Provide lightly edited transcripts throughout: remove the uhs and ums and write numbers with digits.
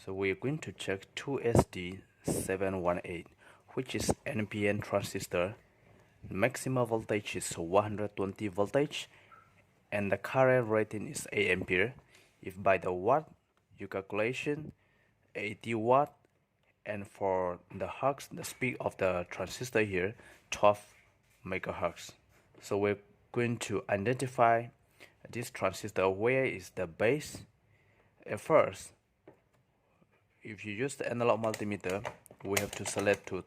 So we're going to check 2SD718, which is NPN transistor. Maximum voltage is 120 voltage and the current rating is 8 ampere. If by the watt you calculation 80 watt, and for the hertz, the speed of the transistor here 12 megahertz. So we're going to identify this transistor. Where is the base? At first, if you use the analog multimeter, we have to select to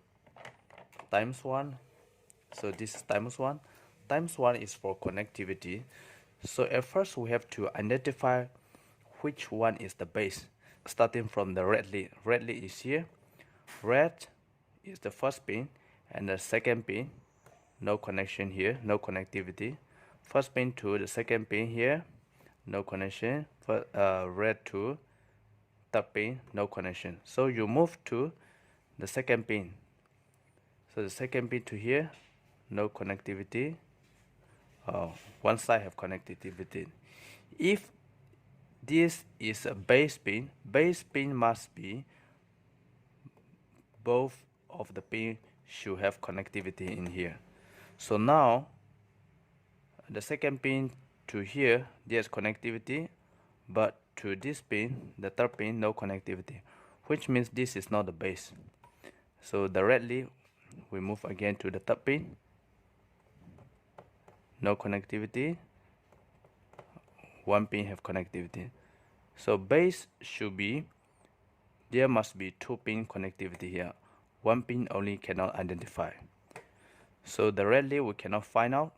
times 1. So this is times 1. Times 1 is for connectivity. So at first we have to identify which one is the base, starting from the red lead. Red lead is here. Red is the first pin and the second pin. No connection here, no connectivity. First pin to the second pin here, no connection. Red to third pin, no connection. So you move to the second pin. So the second pin to here, no connectivity. One side have connectivity. If this is a base pin must be both of the pin should have connectivity in here. So now the second pin to here there's connectivity, but to this pin, the third pin, no connectivity, which means this is not the base. So directly we move again to the third pin, no connectivity, one pin have connectivity. So base should be, there must be 2 pin connectivity here. One pin only cannot identify. So directly we cannot find out.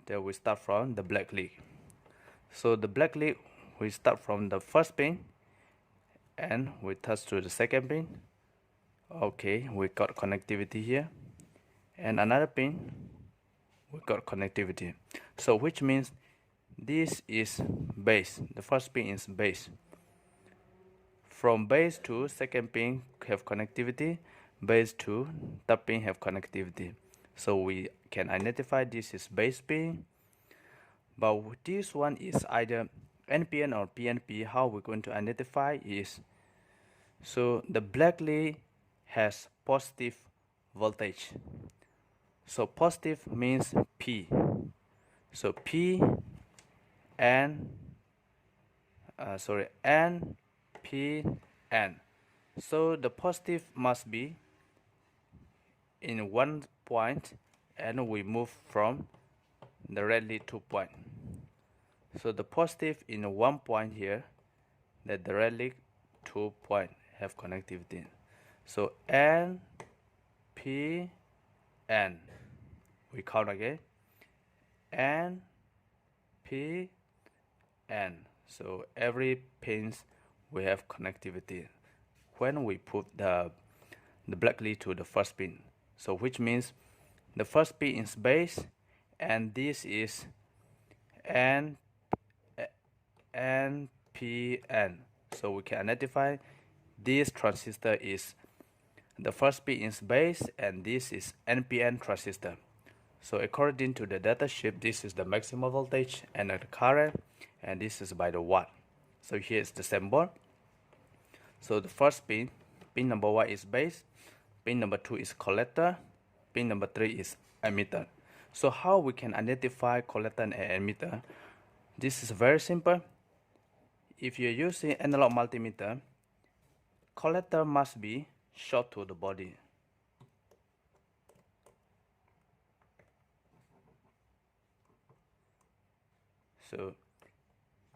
Then we start from the black lead. So the black lead, we start from the first pin and we touch to the second pin. Okay, we got connectivity here, and another pin we got connectivity. So which means this is base. The first pin is base. From base to second pin have connectivity, base to third pin have connectivity. So we can identify this is base pin. But this one is either NPN or PNP. How we're going to identify is, so the black lead has positive voltage. So positive means P. So P and N P N. So the positive must be in 1 point, and we move from the red lead 2 point. So the positive in 1 point here, that the red lead 2 point have connectivity. So N P N. We count again. N P N. So every pins we have connectivity when we put the black lead to the first pin. So which means the first pin is base, and this is NPN. So we can identify this transistor is, the first pin is base and this is NPN transistor. So according to the data sheet, this is the maximum voltage and the current, and this is by the watt. So here is the symbol. So the first pin number 1 is base, pin number 2 is collector, pin number 3 is emitter. So how we can identify collector and emitter? This is very simple. If you're using analog multimeter, collector must be short to the body. So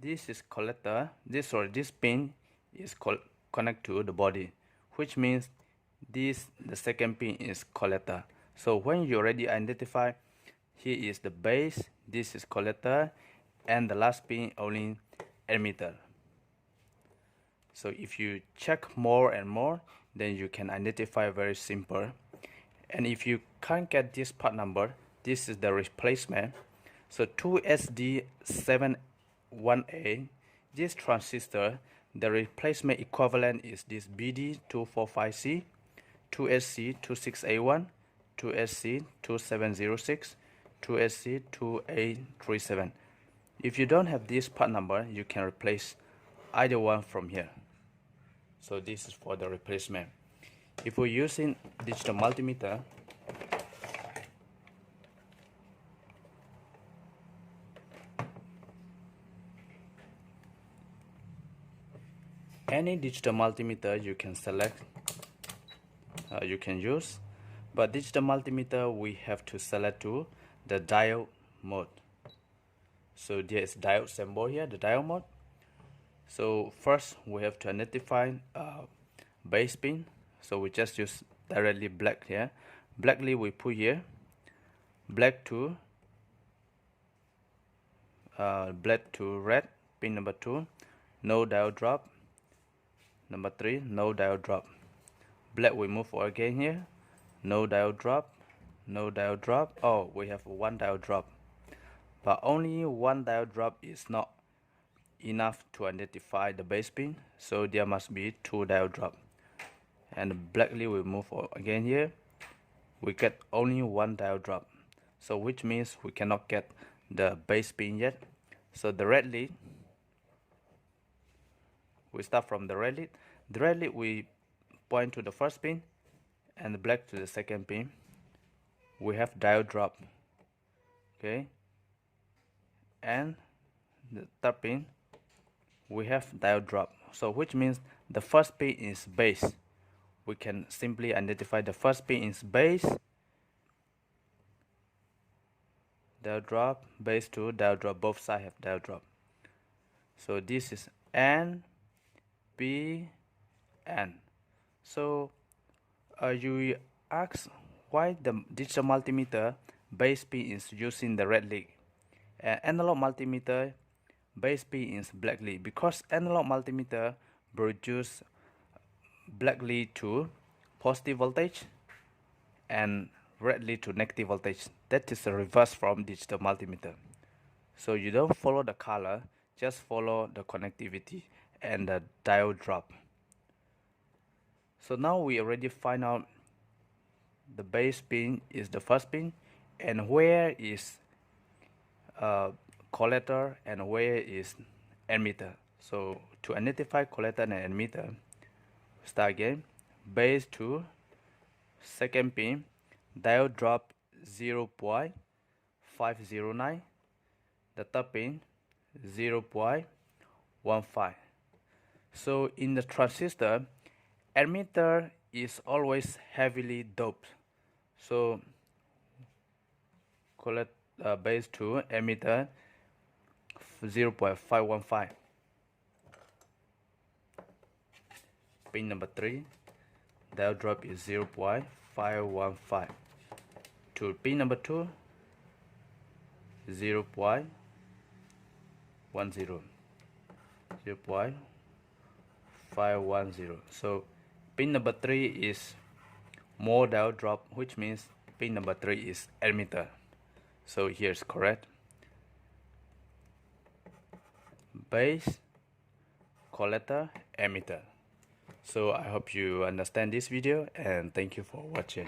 this is collector, this pin is connect to the body, which means the second pin is collector. So when you already identify, here is the base, this is collector, and the last pin only emitter. So if you check more and more, then you can identify very simple. And if you can't get this part number, this is the replacement. So 2SD718, this transistor, the replacement equivalent is this BD245C, 2SC26A1, 2SC2706, 2SC2837. If you don't have this part number, you can replace either one from here. So this is for the replacement. If we're using digital multimeter, any digital multimeter you can select, you can use, but digital multimeter we have to select to the diode mode. So there is diode symbol here, the diode mode. So first we have to identify base pin. So we just use directly black here. Blackly we put here, black to red, pin number 2, no diode drop. Number 3, no diode drop. Black we move again here, no diode drop, no diode drop. Oh, we have one diode drop, but only one diode drop is not enough to identify the base pin, so there must be 2 diode drop. And blackly we move again here, we get only one diode drop, so which means we cannot get the base pin yet. So the red lead, we start from the red lead. The red lead we point to the first pin, and the black to the second pin. We have diode drop, okay, and the third pin we have diode drop. So which means the first pin is base. We can simply identify the first pin is base, diode drop, base to diode drop, both sides have diode drop. So this is N, P, N. So you ask why the digital multimeter base pin is using the red lead, and analog multimeter base pin is black lead, because analog multimeter produce black lead to positive voltage and red lead to negative voltage. That is the reverse from digital multimeter. So you don't follow the color, just follow the connectivity and the diode drop. So now we already find out the base pin is the first pin, and where is collector and where is emitter. So to identify collector and emitter, start again, base to second pin, diode drop 0.509, the third pin 0.15. So in the transistor, emitter is always heavily doped. So collect base to emitter 0.515. Pin number 3, diode drop is 0.515. To pin number 2, 0.10, 0.510. So pin number 3 is more diode drop, which means pin number 3 is emitter. So here's correct. Base, collector, emitter. So I hope you understand this video, and thank you for watching.